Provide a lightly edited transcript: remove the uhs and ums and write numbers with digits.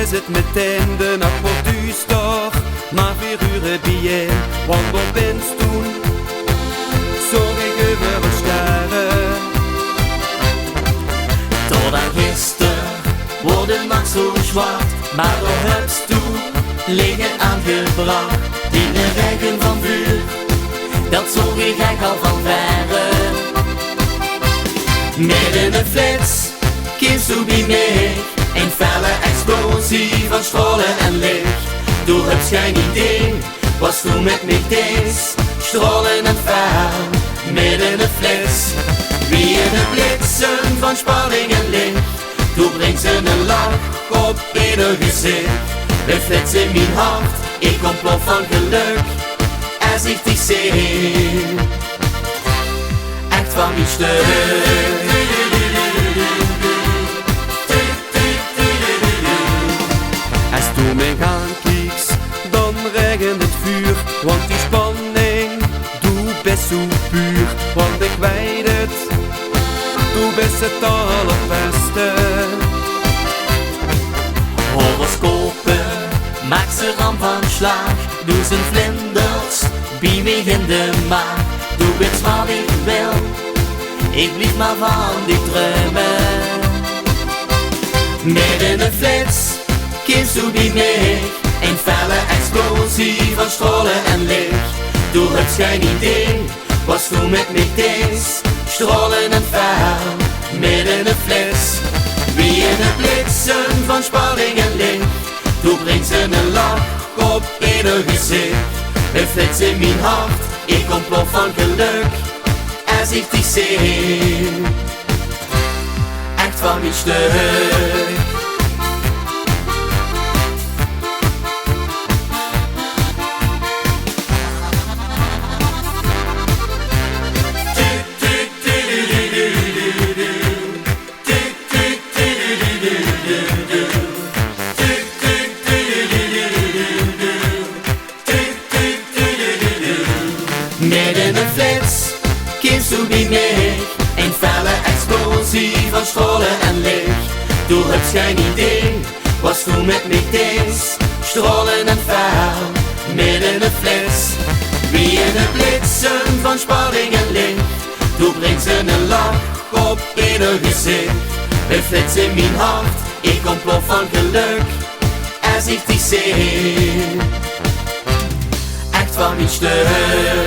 is het meteen, de nacht wordt duister, maar 4 uur bijeen. Want op eens toen zorg ik over de sterren. Tot aan gisteren wordt de nacht zo zwart, maar door hups toe liggen aangebracht. Die de regen van vuur, dat zorg ik eigenlijk al van verre. Midden een flits, kies zo bij mij, een felle explosie van stralen en licht. Door het geen idee, was toen met me eens, stralen en fel, midden een flits. Wie in de blitsen van spanning en licht, toen brengt ze een lach op ieder gezicht. Een flits in mijn hart, ik ontplof van geluk, als ik die zie, echt van mijn stuk. Als toen mij gaan kieks, dan regent het vuur, want die spanning doe best zo puur. Want ik weet het, doe best het allerbeste. Horoscopen, maak ze ramp van slag, doe zijn vlinders, bij mij in de maag. Doe het wat ik wil, ik blijf maar van die dromen. Midden een flits, kies zo bij mij, een felle explosie van stralen en licht. Doe het geen idee, was toen met me eens, stralen en fel, midden een flits. Wie in de blitsen van spanning en licht, toen brengt ze een lach op ieder gezicht. Een flits in mijn hart, ik ontplof van geluk, als ik die zie, echt van mijn stuk. Midden een flits, kies zo bij mij, een felle explosie van stralen en licht. Doe het geen idee, was toen met me eens, stralen en fel, midden een flits. Wie in de blitsen van spanning en licht, toen brengt ze een lach op ieder gezicht. Een flits in mijn hart, ik ontplof van geluk, als ik die zie, echt van mijn stuk.